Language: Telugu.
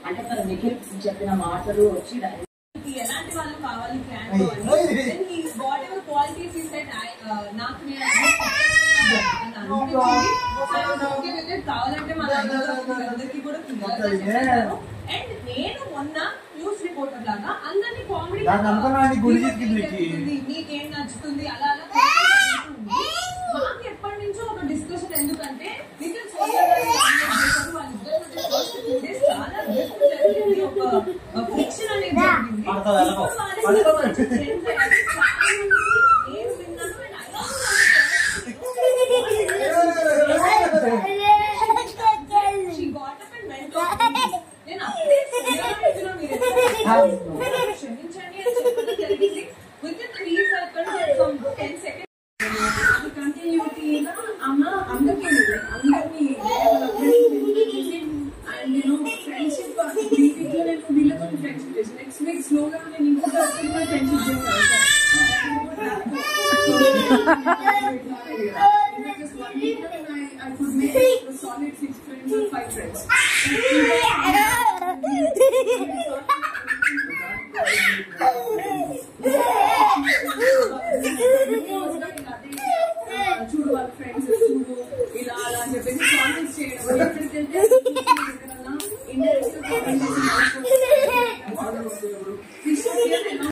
అంటే మన నిఖిల్ చెప్పిన మాటలు వచ్చి ఎలాంటి వాళ్ళు కావాలి కావాలంటే మన అందరికీ కూడా అండ్ నేను మొన్న న్యూస్ రిపోర్టర్ లాగా అందరినీ కామెడీ మీకేం నచ్చుతుంది అలా అలా మాకు ఎప్పటి నుంచో ఒక డిస్కషన్ ఎందుకంటే నిఖిల్ చాలా జరిగింది ఒక ఫ్రిక్షన్ అనేది జరిగింది నేను విన్నాను నేను అప్పుడే క్షమించండి అని చెప్పడం జరిగింది with in 3 seconds from 10 seconds కంటిన్యూటీగా అమ్మ అందరినీ అండ్ నేను ఫ్రెండ్షిప్ వీక్లో నేను వీళ్ళతో ఫ్రెండ్షిప్ చేసి నెక్స్ట్ వీక్ స్లోగా నేను ఇంకొక ఫ్రెండ్షిప్ చేస్తాను I could make a solid 6 friends or 5 friends. చూడు వాళ్ళ ఫ్రెండ్స్ చూడు ఇలా అలా అని చెప్పేసి కామెంట్స్ చేయడం